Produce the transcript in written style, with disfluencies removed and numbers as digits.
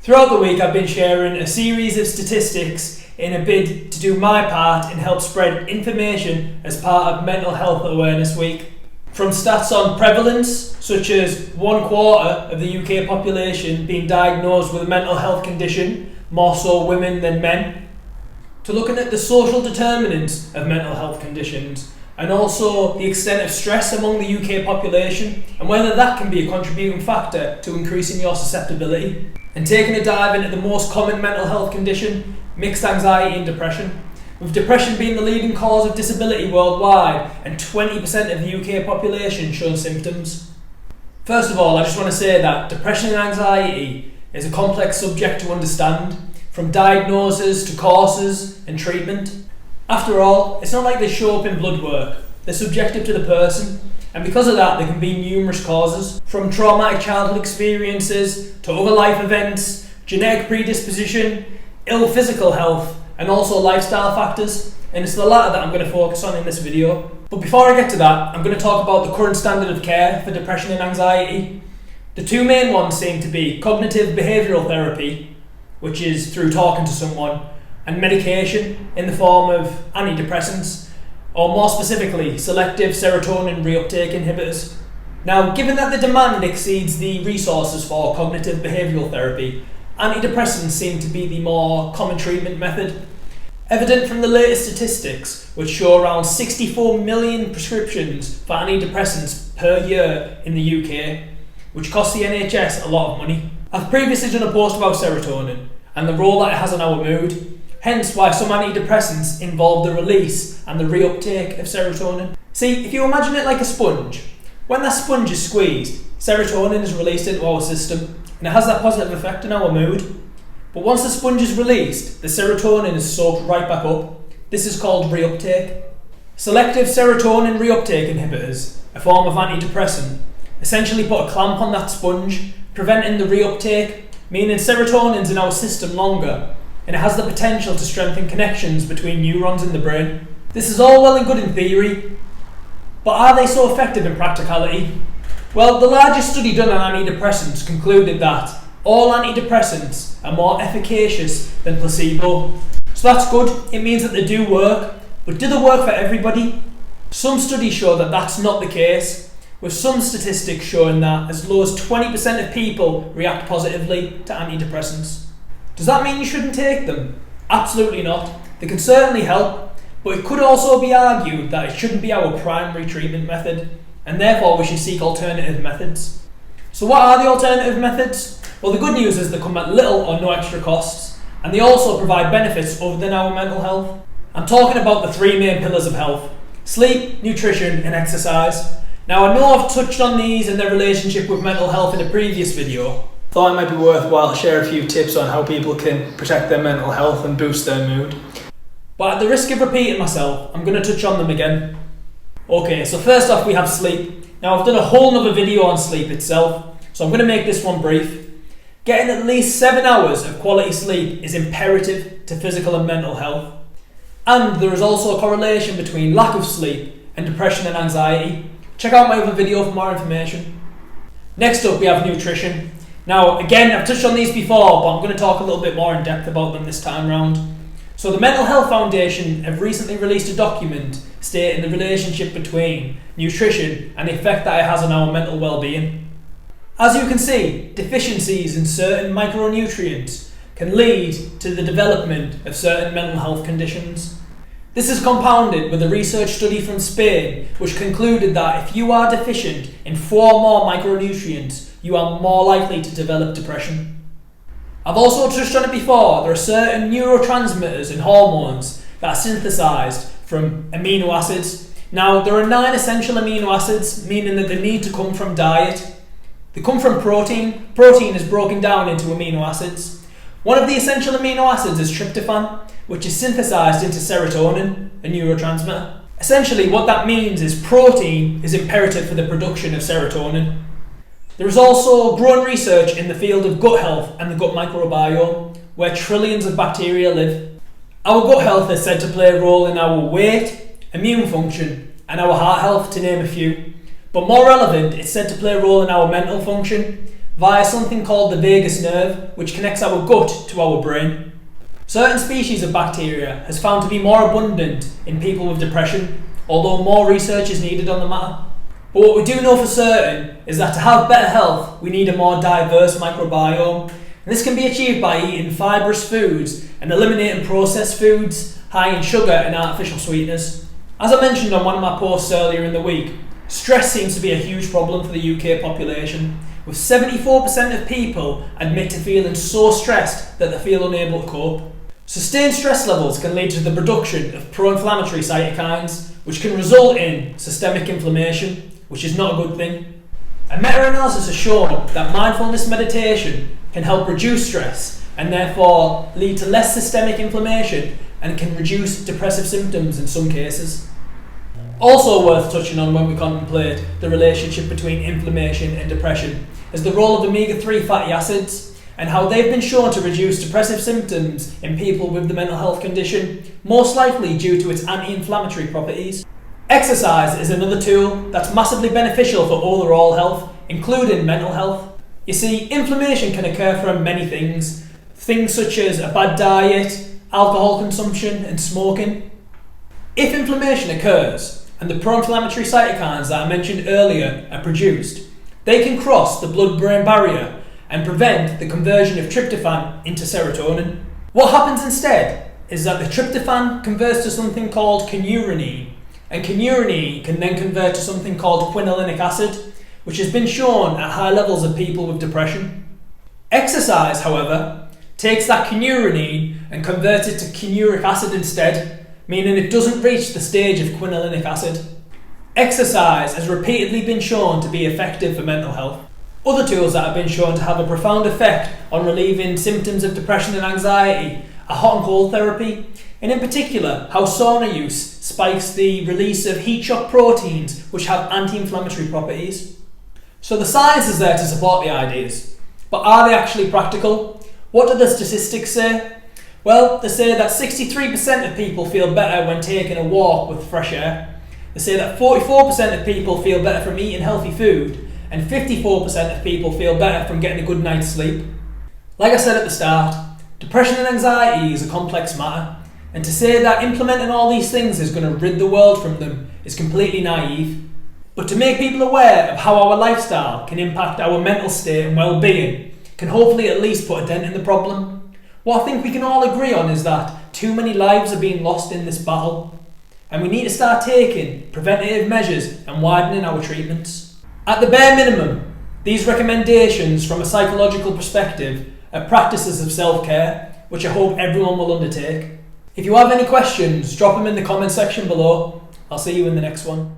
Throughout the week I've been sharing a series of statistics in a bid to do my part and help spread information as part of Mental Health Awareness Week. From stats on prevalence, such as 1/4 of the UK population being diagnosed with a mental health condition, more so women than men, to looking at the social determinants of mental health conditions and also the extent of stress among the UK population and whether that can be a contributing factor to increasing your susceptibility, and taking a dive into the most common mental health condition, mixed anxiety and depression, with depression being the leading cause of disability worldwide and 20% of the UK population showing symptoms. First of all, I just want to say that depression and anxiety is a complex subject to understand, from diagnosis to causes and treatment. After all, it's not like they show up in blood work. They're subjective to the person, and because of that there can be numerous causes, from traumatic childhood experiences to other life events, genetic predisposition, ill physical health, and also lifestyle factors, and it's the latter that I'm going to focus on in this video. But before I get to that, I'm going to talk about the current standard of care for depression and anxiety. The two main ones seem to be cognitive behavioural therapy, which is through talking to someone, and medication in the form of antidepressants, or more specifically, selective serotonin reuptake inhibitors. Now, given that the demand exceeds the resources for cognitive behavioural therapy, antidepressants seem to be the more common treatment method. Evident from the latest statistics, which show around 64 million prescriptions for antidepressants per year in the UK, which costs the NHS a lot of money. I've previously done a post about serotonin and the role that it has on our mood, hence why some antidepressants involve the release and the reuptake of serotonin. See, if you imagine it like a sponge, when that sponge is squeezed, serotonin is released into our system and it has that positive effect on our mood. But once the sponge is released, the serotonin is soaked right back up. This is called reuptake. Selective serotonin reuptake inhibitors, a form of antidepressant, essentially put a clamp on that sponge, preventing the reuptake, meaning serotonin's in our system longer, and it has the potential to strengthen connections between neurons in the brain. This is all well and good in theory, but are they so effective in practicality? Well, the largest study done on antidepressants concluded that all antidepressants are more efficacious than placebo. So that's good, it means that they do work, but do they work for everybody? Some studies show that that's not the case, with some statistics showing that as low as 20% of people react positively to antidepressants. Does that mean you shouldn't take them? Absolutely not. They can certainly help, but it could also be argued that it shouldn't be our primary treatment method, and therefore we should seek alternative methods. So what are the alternative methods? Well, the good news is they come at little or no extra costs, and they also provide benefits other than our mental health. I'm talking about the three main pillars of health: sleep, nutrition, and exercise. Now, I know I've touched on these and their relationship with mental health in a previous video. Thought it might be worthwhile to share a few tips on how people can protect their mental health and boost their mood. But at the risk of repeating myself, I'm going to touch on them again. Okay, so first off we have sleep. Now, I've done a whole nother video on sleep itself, so I'm going to make this one brief. Getting at least 7 hours of quality sleep is imperative to physical and mental health. And there is also a correlation between lack of sleep and depression and anxiety. Check out my other video for more information. Next up we have nutrition. Now again, I've touched on these before, but I'm going to talk a little bit more in depth about them this time round. So the Mental Health Foundation have recently released a document stating the relationship between nutrition and the effect that it has on our mental well-being. As you can see, deficiencies in certain micronutrients can lead to the development of certain mental health conditions. This is compounded with a research study from Spain which concluded that if you are deficient in 4 more micronutrients, you are more likely to develop depression. I've also touched on it before, there are certain neurotransmitters and hormones that are synthesized from amino acids. Now, there are 9 essential amino acids, meaning that they need to come from diet. They come from protein. Protein is broken down into amino acids. One of the essential amino acids is tryptophan, which is synthesized into serotonin, a neurotransmitter. Essentially, what that means is protein is imperative for the production of serotonin. There is also growing research in the field of gut health and the gut microbiome, where trillions of bacteria live. Our gut health is said to play a role in our weight, immune function, and our heart health, to name a few. But more relevant, it's said to play a role in our mental function, via something called the vagus nerve, which connects our gut to our brain. Certain species of bacteria has found to be more abundant in people with depression, although more research is needed on the matter. But what we do know for certain is that to have better health, we need a more diverse microbiome. And this can be achieved by eating fibrous foods and eliminating processed foods high in sugar and artificial sweeteners. As I mentioned on one of my posts earlier in the week, stress seems to be a huge problem for the UK population, with 74% of people admit to feeling so stressed that they feel unable to cope. Sustained stress levels can lead to the production of pro-inflammatory cytokines, which can result in systemic inflammation, which is not a good thing. A meta-analysis has shown that mindfulness meditation can help reduce stress and therefore lead to less systemic inflammation and can reduce depressive symptoms in some cases. Also worth touching on when we contemplate the relationship between inflammation and depression is the role of omega-3 fatty acids and how they've been shown to reduce depressive symptoms in people with the mental health condition, most likely due to its anti-inflammatory properties. Exercise is another tool that's massively beneficial for overall health, including mental health. You see, inflammation can occur from many things such as a bad diet, alcohol consumption and smoking. If inflammation occurs and the pro-inflammatory cytokines that I mentioned earlier are produced, they can cross the blood-brain barrier and prevent the conversion of tryptophan into serotonin. What happens instead is that the tryptophan converts to something called kynurenine, and kynurenine can then convert to something called quinolinic acid, which has been shown at high levels of people with depression. Exercise, however, takes that kynurenine and converts it to quinuric acid instead, meaning it doesn't reach the stage of quinolinic acid. Exercise has repeatedly been shown to be effective for mental health. Other tools that have been shown to have a profound effect on relieving symptoms of depression and anxiety are hot and cold therapy, and in particular how sauna use spikes the release of heat shock proteins which have anti-inflammatory properties. So the science is there to support the ideas, but are they actually practical? What do the statistics say? Well, they say that 63% of people feel better when taking a walk with fresh air. They say that 44% of people feel better from eating healthy food, and 54% of people feel better from getting a good night's sleep. Like I said at the start, depression and anxiety is a complex matter, and to say that implementing all these things is going to rid the world from them is completely naive. But to make people aware of how our lifestyle can impact our mental state and well-being can hopefully at least put a dent in the problem. What I think we can all agree on is that too many lives are being lost in this battle, and we need to start taking preventative measures and widening our treatments. At the bare minimum, these recommendations from a psychological perspective are practices of self-care, which I hope everyone will undertake. If you have any questions, drop them in the comment section below. I'll see you in the next one.